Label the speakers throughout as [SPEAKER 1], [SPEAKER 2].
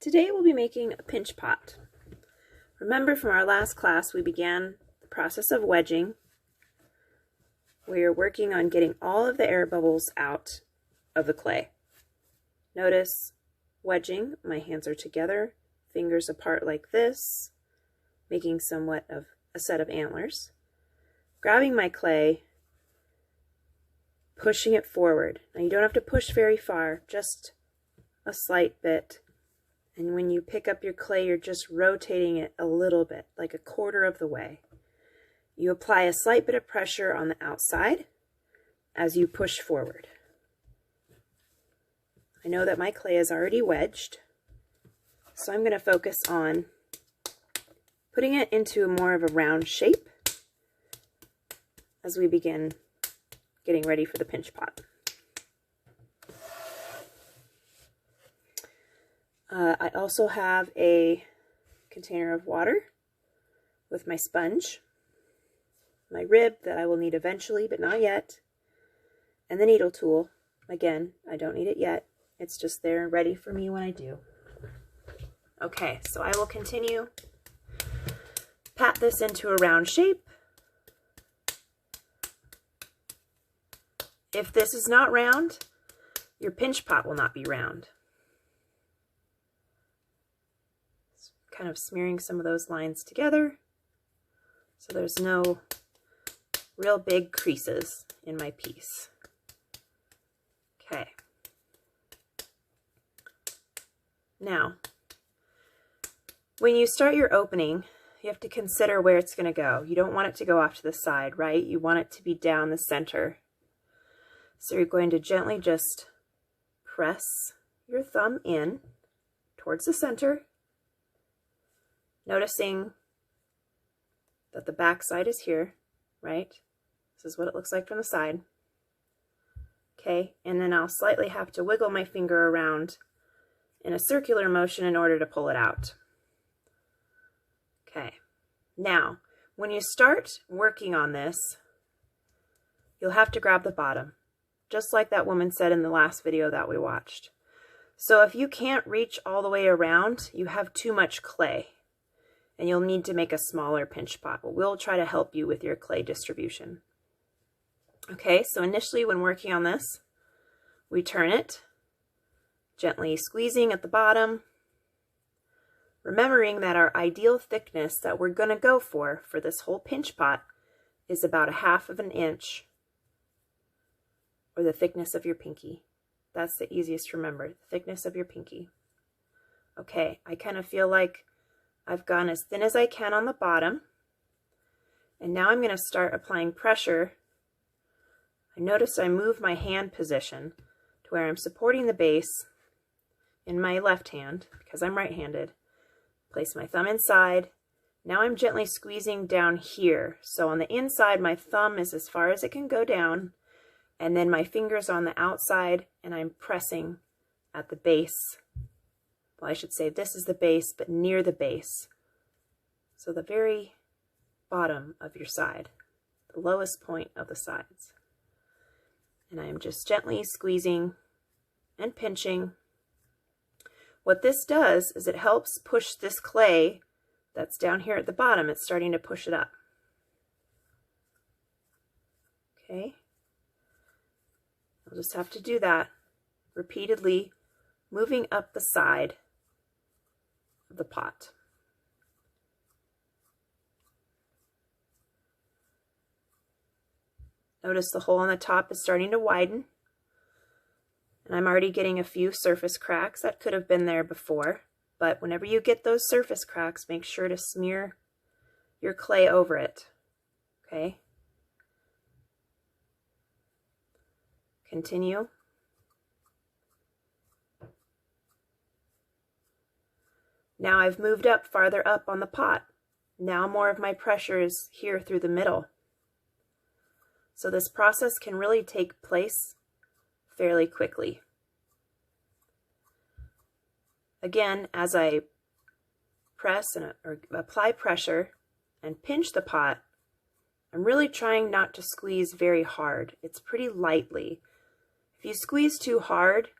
[SPEAKER 1] Today we'll be making a pinch pot. Remember from our last class we began the process of wedging. We are working on getting all of the air bubbles out of the clay. Notice wedging, my hands are together, fingers apart like this, making somewhat of a set of antlers. Grabbing my clay, pushing it forward. Now you don't have to push very far, just a slight bit. And when you pick up your clay, you're just rotating it a little bit, like a quarter of the way. You apply a slight bit of pressure on the outside as you push forward. I know that my clay is already wedged, so I'm going to focus on putting it into more of a round shape as we begin getting ready for the pinch pot. I also have a container of water with my sponge, my rib that I will need eventually, but not yet, and the needle tool. Again, I don't need it yet. It's just there ready for me when I do. Okay, so I will continue. Pat this into a round shape. If this is not round, your pinch pot will not be round. Kind of smearing some of those lines together so there's no real big creases in my piece. Okay. Now, when you start your opening, you have to consider where it's going to go. You don't want it to go off to the side, right? You want it to be down the center. So you're going to gently just press your thumb in towards the center, noticing that the back side is here, right? This is what it looks like from the side. Okay, and then I'll slightly have to wiggle my finger around in a circular motion in order to pull it out. Okay, now when you start working on this, you'll have to grab the bottom, just like that woman said in the last video that we watched. So if you can't reach all the way around, you have too much clay, and you'll need to make a smaller pinch pot. But we'll try to help you with your clay distribution. Okay, so initially when working on this, we turn it, gently squeezing at the bottom, remembering that our ideal thickness that we're going to go for this whole pinch pot is about 1/2 inch, or the thickness of your pinky. That's the easiest to remember, the thickness of your pinky. Okay, I kind of feel like I've gone as thin as I can on the bottom, and now I'm going to start applying pressure. I notice I move my hand position to where I'm supporting the base in my left hand because I'm right-handed. Place my thumb inside. Now I'm gently squeezing down here. So on the inside, my thumb is as far as it can go down, and then my fingers on the outside, and I'm pressing at the base. Well, I should say this is the base, but near the base. So the very bottom of your side, the lowest point of the sides. And I am just gently squeezing and pinching. What this does is it helps push this clay that's down here at the bottom. It's starting to push it up. Okay. I'll just have to do that repeatedly, moving up the side of the pot. Notice the hole on the top is starting to widen, and I'm already getting a few surface cracks that could have been there before, but whenever you get those surface cracks, make sure to smear your clay over it. Okay? Continue. Now I've moved up farther up on the pot. Now more of my pressure is here through the middle. So this process can really take place fairly quickly. Again, as I press or apply pressure and pinch the pot, I'm really trying not to squeeze very hard. It's pretty lightly. If you squeeze too hard,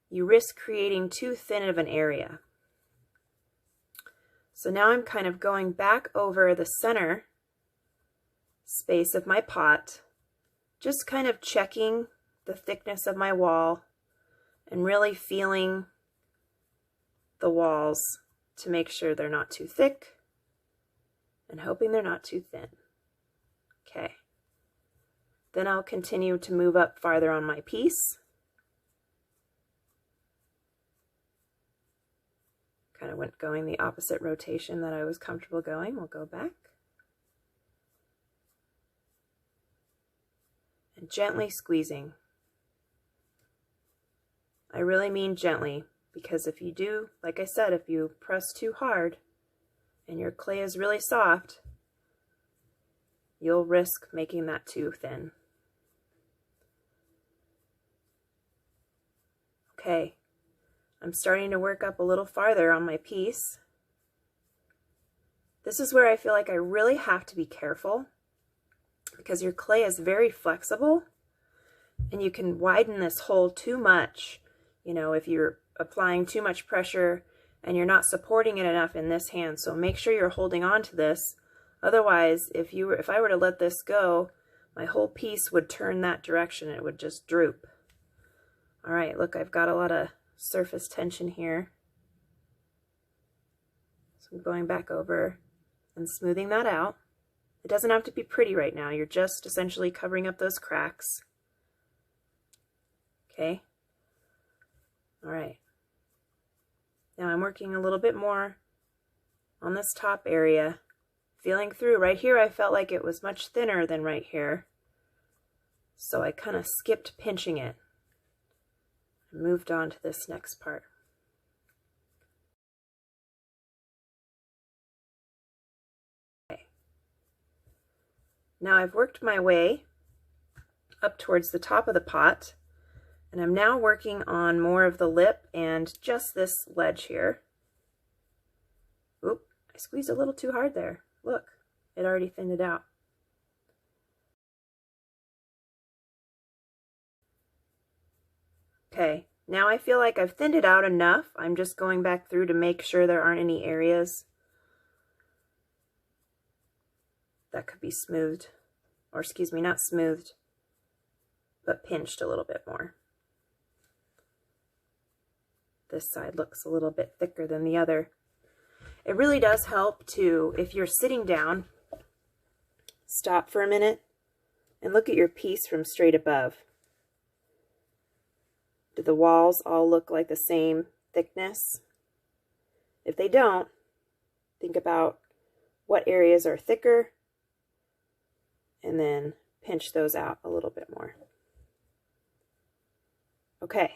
[SPEAKER 1] you risk creating too thin of an area. So now I'm kind of going back over the center space of my pot, just kind of checking the thickness of my wall and really feeling the walls to make sure they're not too thick and hoping they're not too thin. Okay. Then I'll continue to move up farther on my piece. Kind of went going the opposite rotation that I was comfortable going. We'll go back. And gently squeezing. I really mean gently, because if you do, like I said, if you press too hard and your clay is really soft, you'll risk making that too thin. Okay. I'm starting to work up a little farther on my piece. This is where I feel like I really have to be careful because your clay is very flexible and you can widen this hole too much. You know, if you're applying too much pressure and you're not supporting it enough in this hand. So make sure you're holding on to this. Otherwise, if I were to let this go, my whole piece would turn that direction. It would just droop. All right, look, I've got a lot of surface tension here. So I'm going back over and smoothing that out. It doesn't have to be pretty right now. You're just essentially covering up those cracks. Okay. All right. Now I'm working a little bit more on this top area, feeling through. Right here I felt like it was much thinner than right here. So I kind of skipped pinching it. Moved on to this next part. Okay. Now I've worked my way up towards the top of the pot, and I'm now working on more of the lip and just this ledge here. Oop, I squeezed a little too hard there. Look, it already thinned it out. Okay, now I feel like I've thinned it out enough. I'm just going back through to make sure there aren't any areas that could be smoothed, or excuse me, not smoothed, but pinched a little bit more. This side looks a little bit thicker than the other. It really does help to, if you're sitting down, stop for a minute and look at your piece from straight above. Do the walls all look like the same thickness? If they don't, think about what areas are thicker and then pinch those out a little bit more. Okay,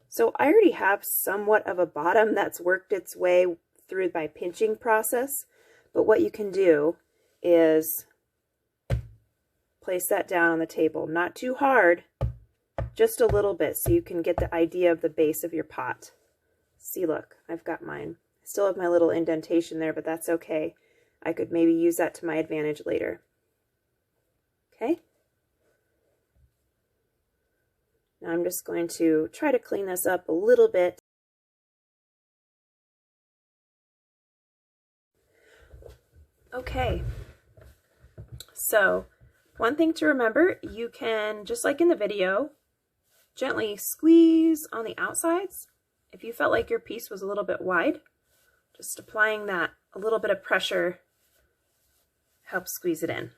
[SPEAKER 1] so I already have somewhat of a bottom that's worked its way through my pinching process, but what you can do is place that down on the table, not too hard, just a little bit so you can get the idea of the base of your pot. See, look, I've got mine. I still have my little indentation there, but that's okay. I could maybe use that to my advantage later. Okay? Now I'm just going to try to clean this up a little bit. Okay, so one thing to remember, you can, just like in the video, gently squeeze on the outsides. If you felt like your piece was a little bit wide, just applying that a little bit of pressure helps squeeze it in.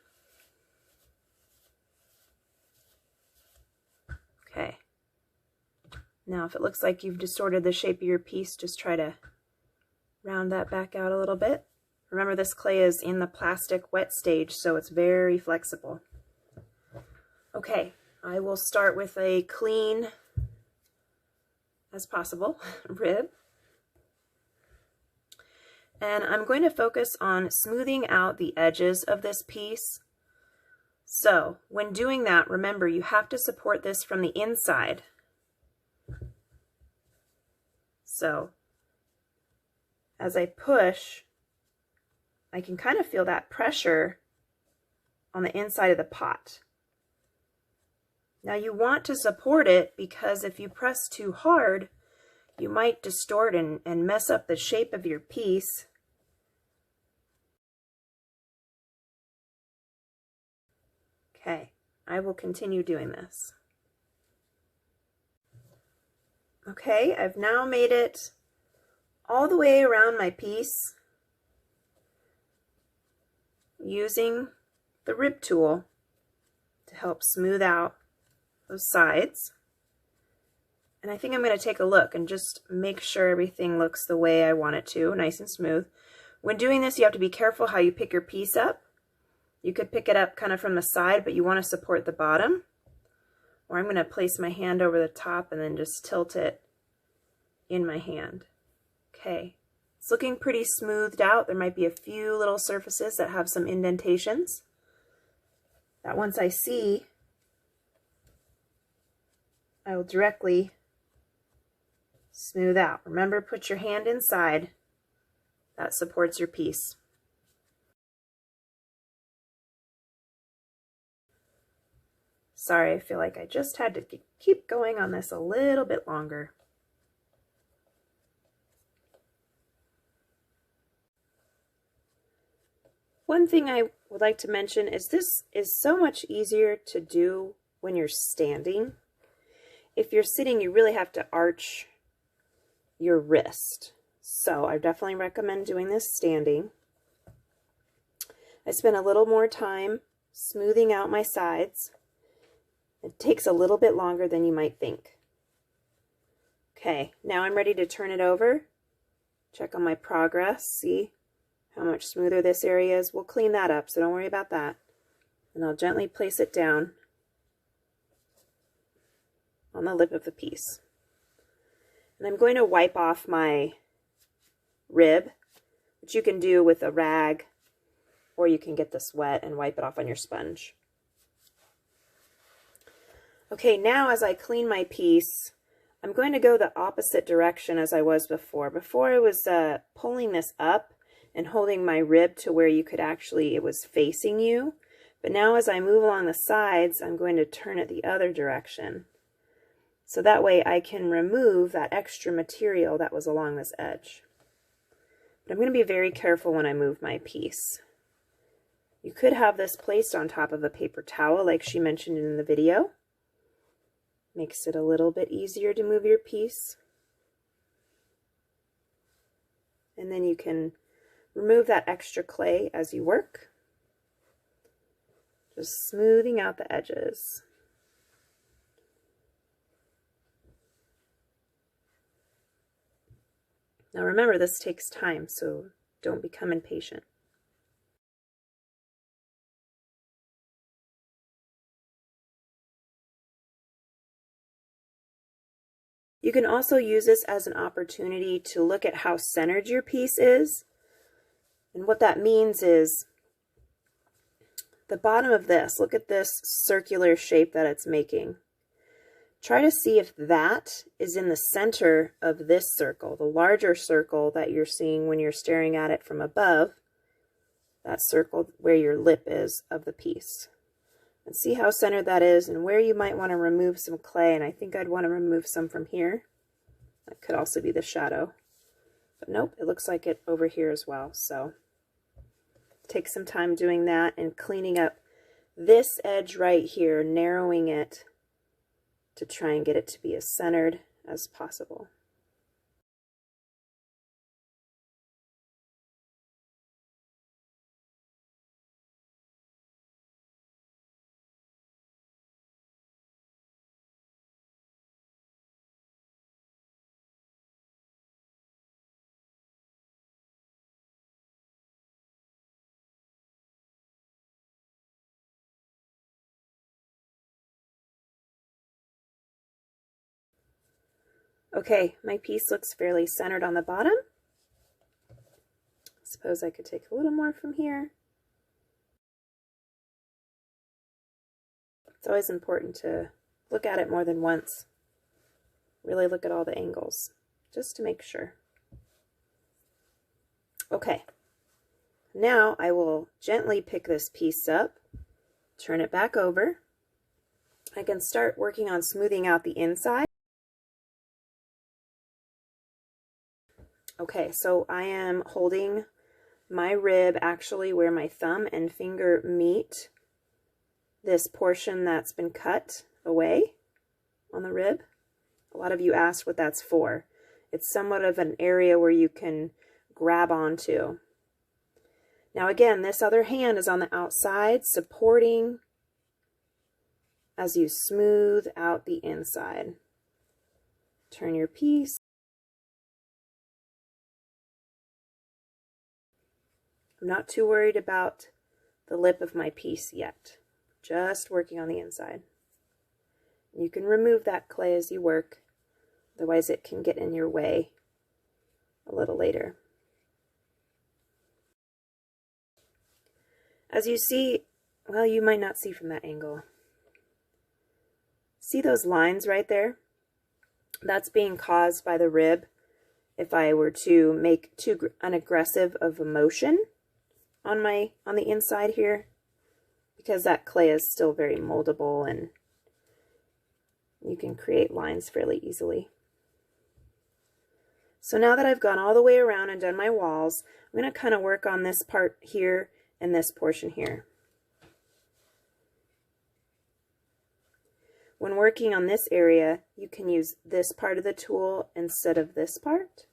[SPEAKER 1] Okay. Now if it looks like you've distorted the shape of your piece, just try to round that back out a little bit. Remember, this clay is in the plastic wet stage, so it's very flexible. Okay, I will start with a clean as possible rib. And I'm going to focus on smoothing out the edges of this piece. So when doing that, remember, you have to support this from the inside. So as I push, I can kind of feel that pressure on the inside of the pot. Now you want to support it because if you press too hard, you might distort and mess up the shape of your piece. Okay, I will continue doing this. Okay, I've now made it all the way around my piece using the rib tool to help smooth out those sides. And I think I'm going to take a look and just make sure everything looks the way I want it to, nice and smooth. When doing this, you have to be careful how you pick your piece up. You could pick it up kind of from the side, but you want to support the bottom. Or I'm going to place my hand over the top and then just tilt it in my hand. Okay, it's looking pretty smoothed out. There might be a few little surfaces that have some indentations that once I see, I will directly smooth out. Remember, put your hand inside. That supports your piece. Sorry, I feel like I just had to keep going on this a little bit longer. One thing I would like to mention is this is so much easier to do when you're standing. If you're sitting, you really have to arch your wrist. So I definitely recommend doing this standing. I spent a little more time smoothing out my sides. It takes a little bit longer than you might think. Okay, now I'm ready to turn it over. Check on my progress, see how much smoother this area is. We'll clean that up, so don't worry about that. And I'll gently place it down on the lip of the piece. And I'm going to wipe off my rib, which you can do with a rag, or you can get this wet and wipe it off on your sponge. Okay, now as I clean my piece, I'm going to go the opposite direction as I was before. Before I was pulling this up and holding my rib to where you could actually, it was facing you. But now as I move along the sides, I'm going to turn it the other direction. So that way I can remove that extra material that was along this edge. But I'm going to be very careful when I move my piece. You could have this placed on top of a paper towel like she mentioned in the video. Makes it a little bit easier to move your piece. And then you can remove that extra clay as you work. Just smoothing out the edges. Now remember, this takes time, so don't become impatient. You can also use this as an opportunity to look at how centered your piece is. And what that means is the bottom of this, look at this circular shape that it's making. Try to see if that is in the center of this circle, the larger circle that you're seeing when you're staring at it from above, that circle where your lip is of the piece. And see how centered that is and where you might want to remove some clay. And I think I'd want to remove some from here. That could also be the shadow. But nope, it looks like it over here as well. So take some time doing that and cleaning up this edge right here, narrowing it to try and get it to be as centered as possible. Okay, my piece looks fairly centered on the bottom. Suppose I could take a little more from here. It's always important to look at it more than once. Really look at all the angles, just to make sure. Okay, now I will gently pick this piece up, turn it back over. I can start working on smoothing out the inside. Okay, so I am holding my rib actually where my thumb and finger meet this portion that's been cut away on the rib. A lot of you asked what that's for. It's somewhat of an area where you can grab onto. Now again, this other hand is on the outside, supporting as you smooth out the inside. Turn your piece. I'm not too worried about the lip of my piece yet. Just working on the inside. You can remove that clay as you work, otherwise it can get in your way a little later. As you see, well, you might not see from that angle. See those lines right there? That's being caused by the rib. If I were to make too aggressive of a motion on the inside here, because that clay is still very moldable and you can create lines fairly easily. So now that I've gone all the way around and done my walls, I'm going to kind of work on this part here and this portion here. When working on this area, you can use this part of the tool instead of this part.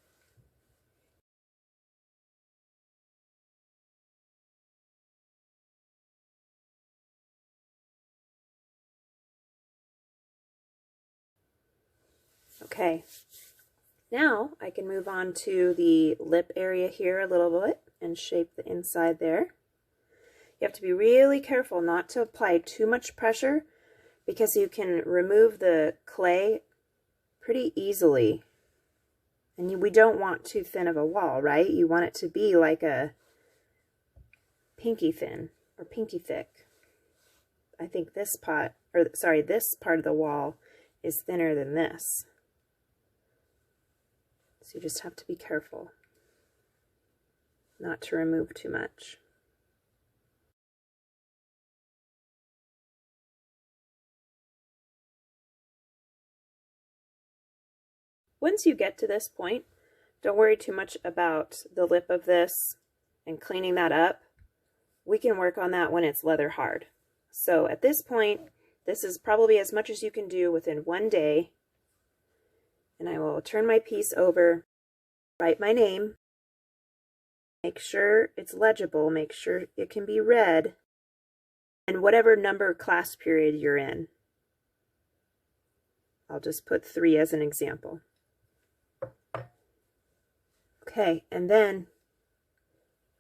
[SPEAKER 1] Okay, now I can move on to the lip area here a little bit and shape the inside there. You have to be really careful not to apply too much pressure because you can remove the clay pretty easily. And we don't want too thin of a wall, right? You want it to be like a pinky thin or pinky thick. I think this part of the wall is thinner than this. So you just have to be careful not to remove too much. Once you get to this point, don't worry too much about the lip of this and cleaning that up. We can work on that when it's leather hard. So at this point, this is probably as much as you can do within one day. And I will turn my piece over, write my name, make sure it's legible, make sure it can be read, and whatever number class period you're in. I'll just put 3 as an example. Okay, and then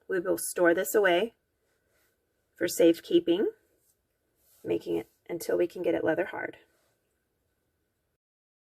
[SPEAKER 1] we will store this away for safekeeping, making it until we can get it leather hard.